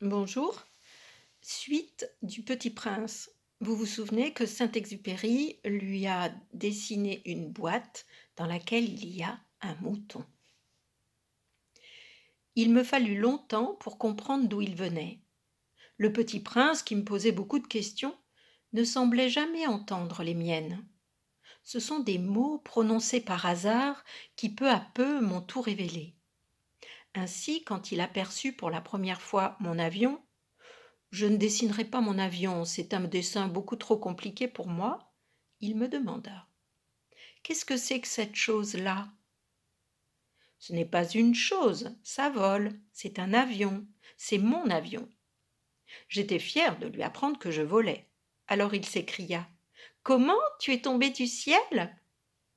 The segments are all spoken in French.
Bonjour. Suite du Petit Prince. Vous vous souvenez que Saint-Exupéry lui a dessiné une boîte dans laquelle il y a un mouton. Il me fallut longtemps pour comprendre d'où il venait. Le Petit Prince, qui me posait beaucoup de questions, ne semblait jamais entendre les miennes. Ce sont des mots prononcés par hasard qui peu à peu m'ont tout révélé. Ainsi, quand il aperçut pour la première fois mon avion, je ne dessinerai pas mon avion, c'est un dessin beaucoup trop compliqué pour moi. Il me demanda: Qu'est-ce que c'est que cette chose-là? Ce n'est pas une chose, ça vole, c'est un avion, c'est mon avion. J'étais fière de lui apprendre que je volais. Alors il s'écria: Comment, tu es tombé du ciel?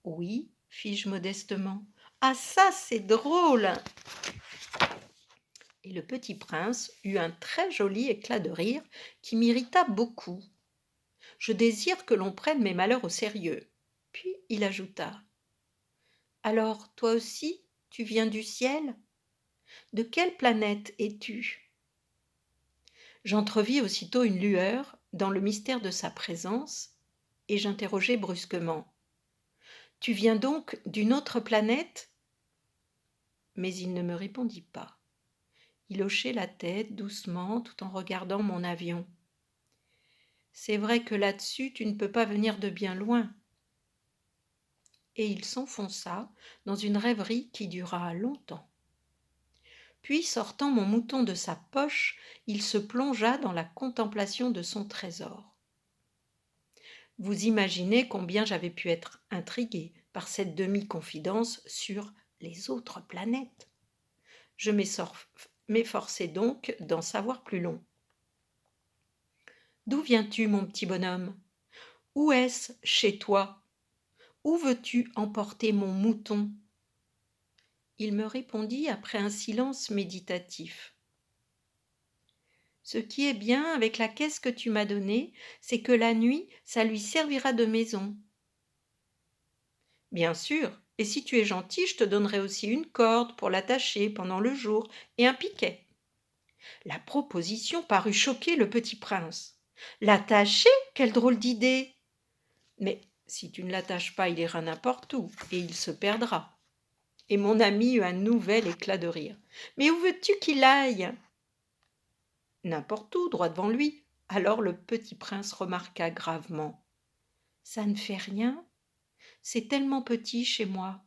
Oui, fis-je modestement. Ah, ça, c'est drôle! Et le petit prince eut un très joli éclat de rire qui m'irrita beaucoup. Je désire que l'on prenne mes malheurs au sérieux. Puis il ajouta: Alors, toi aussi, tu viens du ciel? De quelle planète es-tu? J'entrevis aussitôt une lueur dans le mystère de sa présence, et j'interrogeai brusquement: Tu viens donc d'une autre planète? Mais il ne me répondit pas. Il hochait la tête doucement tout en regardant mon avion. C'est vrai que là-dessus, tu ne peux pas venir de bien loin. Et il s'enfonça dans une rêverie qui dura longtemps. Puis, sortant mon mouton de sa poche, il se plongea dans la contemplation de son trésor. Vous imaginez combien j'avais pu être intriguée par cette demi-confidence sur les autres planètes. Je m'efforçai donc d'en savoir plus long. D'où viens-tu, mon petit bonhomme? Où est-ce chez toi? Où veux-tu emporter mon mouton? Il me répondit après un silence méditatif. Ce qui est bien avec la caisse que tu m'as donnée, c'est que la nuit, ça lui servira de maison. Bien sûr, et si tu es gentil, je te donnerai aussi une corde pour l'attacher pendant le jour et un piquet. La proposition parut choquer le petit prince. L'attacher? Quelle drôle d'idée! Mais si tu ne l'attaches pas, il ira n'importe où et il se perdra. Et mon ami eut un nouvel éclat de rire. Mais où veux-tu qu'il aille? N'importe où, droit devant lui. Alors le petit prince remarqua gravement: Ça ne fait rien, c'est tellement petit chez moi.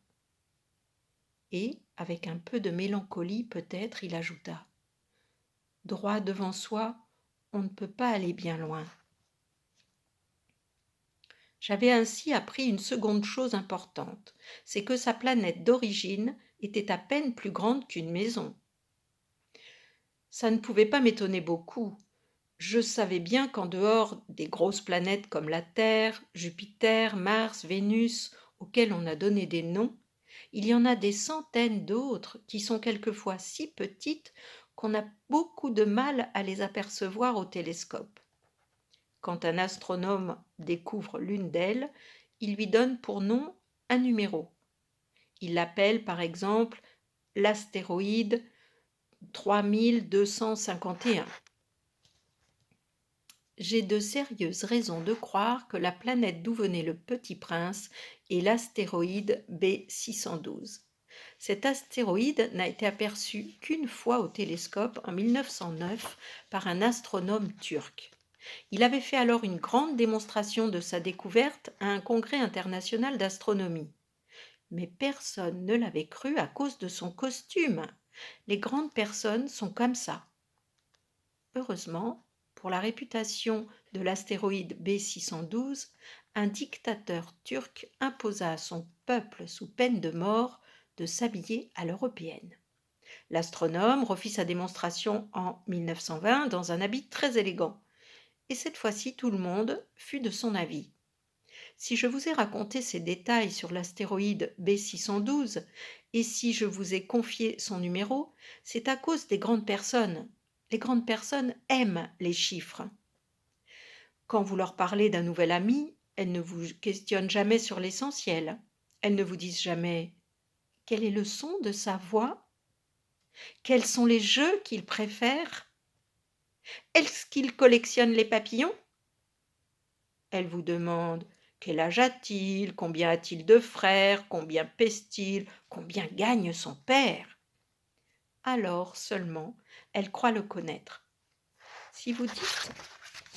Et, avec un peu de mélancolie peut-être, il ajouta: Droit devant soi, on ne peut pas aller bien loin. J'avais ainsi appris une seconde chose importante, c'est que sa planète d'origine était à peine plus grande qu'une maison. Ça ne pouvait pas m'étonner beaucoup. Je savais bien qu'en dehors des grosses planètes comme la Terre, Jupiter, Mars, Vénus, auxquelles on a donné des noms, il y en a des centaines d'autres qui sont quelquefois si petites qu'on a beaucoup de mal à les apercevoir au télescope. Quand un astronome découvre l'une d'elles, il lui donne pour nom un numéro. Il l'appelle par exemple l'astéroïde 3251. J'ai de sérieuses raisons de croire que la planète d'où venait le Petit Prince est l'astéroïde B612. Cet astéroïde n'a été aperçu qu'une fois au télescope en 1909 par un astronome turc. Il avait fait alors une grande démonstration de sa découverte à un congrès international d'astronomie. Mais personne ne l'avait cru à cause de son costume. Les grandes personnes sont comme ça. Heureusement, pour la réputation de l'astéroïde B612, un dictateur turc imposa à son peuple sous peine de mort de s'habiller à l'européenne. L'astronome refit sa démonstration en 1920 dans un habit très élégant. Et cette fois-ci, tout le monde fut de son avis. Si je vous ai raconté ces détails sur l'astéroïde B612 et si je vous ai confié son numéro, c'est à cause des grandes personnes. Les grandes personnes aiment les chiffres. Quand vous leur parlez d'un nouvel ami, elles ne vous questionnent jamais sur l'essentiel. Elles ne vous disent jamais: quel est le son de sa voix? Quels sont les jeux qu'il préfère? Est-ce qu'il collectionne les papillons? Elle vous demande quel âge a-t-il, combien a-t-il de frères, combien pèse-t-il, combien gagne son père. Alors seulement elle croit le connaître. Si vous dites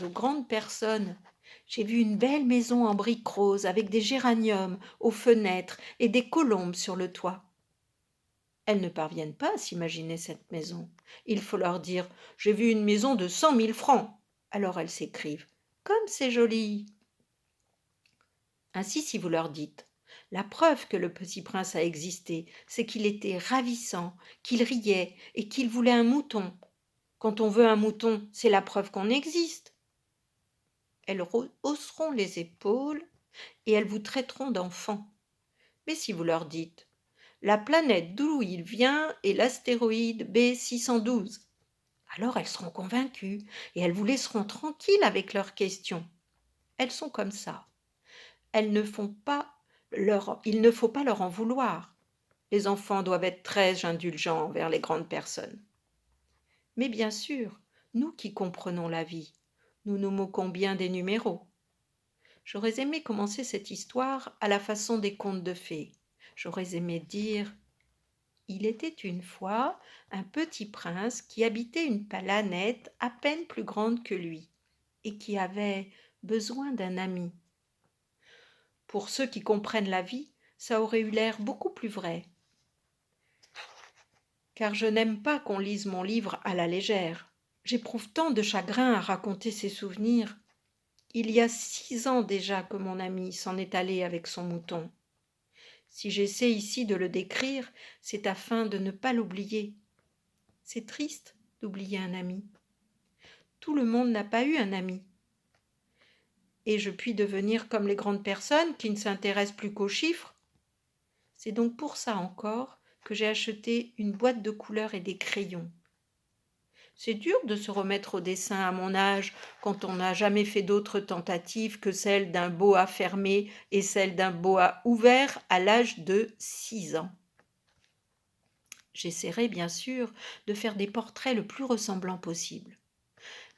aux grandes personnes: j'ai vu une belle maison en briques roses avec des géraniums aux fenêtres et des colombes sur le toit. Elles ne parviennent pas à s'imaginer cette maison. Il faut leur dire: j'ai vu une maison de 100 000 francs. Alors elles s'écrivent: comme c'est joli. Ainsi, si vous leur dites: la preuve que le petit prince a existé, c'est qu'il était ravissant, qu'il riait et qu'il voulait un mouton. Quand on veut un mouton, c'est la preuve qu'on existe. Elles hausseront les épaules et elles vous traiteront d'enfant. Mais si vous leur dites: la planète d'où il vient est l'astéroïde B612, alors elles seront convaincues et elles vous laisseront tranquille avec leurs questions. Elles sont comme ça. Il ne faut pas leur en vouloir. Les enfants doivent être très indulgents envers les grandes personnes. Mais bien sûr, nous qui comprenons la vie, nous nous moquons bien des numéros. J'aurais aimé commencer cette histoire à la façon des contes de fées. J'aurais aimé dire: il était une fois un petit prince qui habitait une planète à peine plus grande que lui et qui avait besoin d'un ami. Pour ceux qui comprennent la vie, ça aurait eu l'air beaucoup plus vrai. Car je n'aime pas qu'on lise mon livre à la légère. J'éprouve tant de chagrin à raconter ces souvenirs. Il y a 6 ans déjà que mon ami s'en est allé avec son mouton. Si j'essaie ici de le décrire, c'est afin de ne pas l'oublier. C'est triste d'oublier un ami. Tout le monde n'a pas eu un ami. Et je puis devenir comme les grandes personnes qui ne s'intéressent plus qu'aux chiffres. C'est donc pour ça encore que j'ai acheté une boîte de couleurs et des crayons. C'est dur de se remettre au dessin à mon âge quand on n'a jamais fait d'autres tentatives que celle d'un boa fermé et celle d'un boa ouvert à l'âge de 6 ans. J'essaierai bien sûr de faire des portraits le plus ressemblants possible.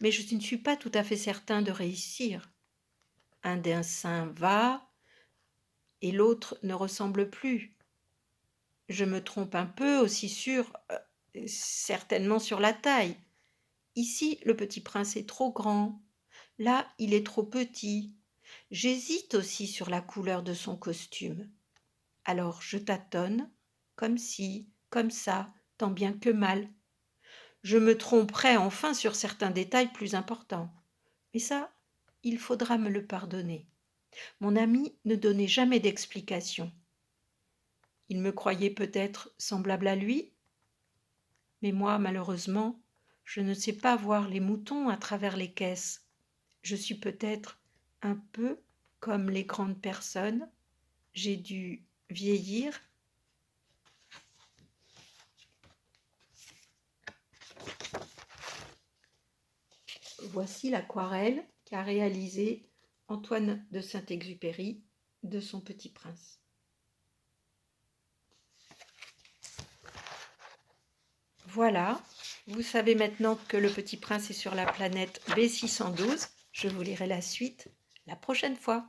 Mais je ne suis pas tout à fait certain de réussir. Un dessin va et l'autre ne ressemble plus. Je me trompe un peu aussi certainement sur la taille. Ici, le petit prince est trop grand. Là, il est trop petit. J'hésite aussi sur la couleur de son costume. Alors je tâtonne, comme ci, comme ça, tant bien que mal. Je me tromperai enfin sur certains détails plus importants. Mais ça, il faudra me le pardonner. Mon ami ne donnait jamais d'explication. Il me croyait peut-être semblable à lui, mais moi, malheureusement, je ne sais pas voir les moutons à travers les caisses. Je suis peut-être un peu comme les grandes personnes. J'ai dû vieillir. Voici l'aquarelle qu'a réalisée Antoine de Saint-Exupéry de son Petit Prince. Voilà, vous savez maintenant que le Petit Prince est sur la planète B612. Je vous lirai la suite la prochaine fois.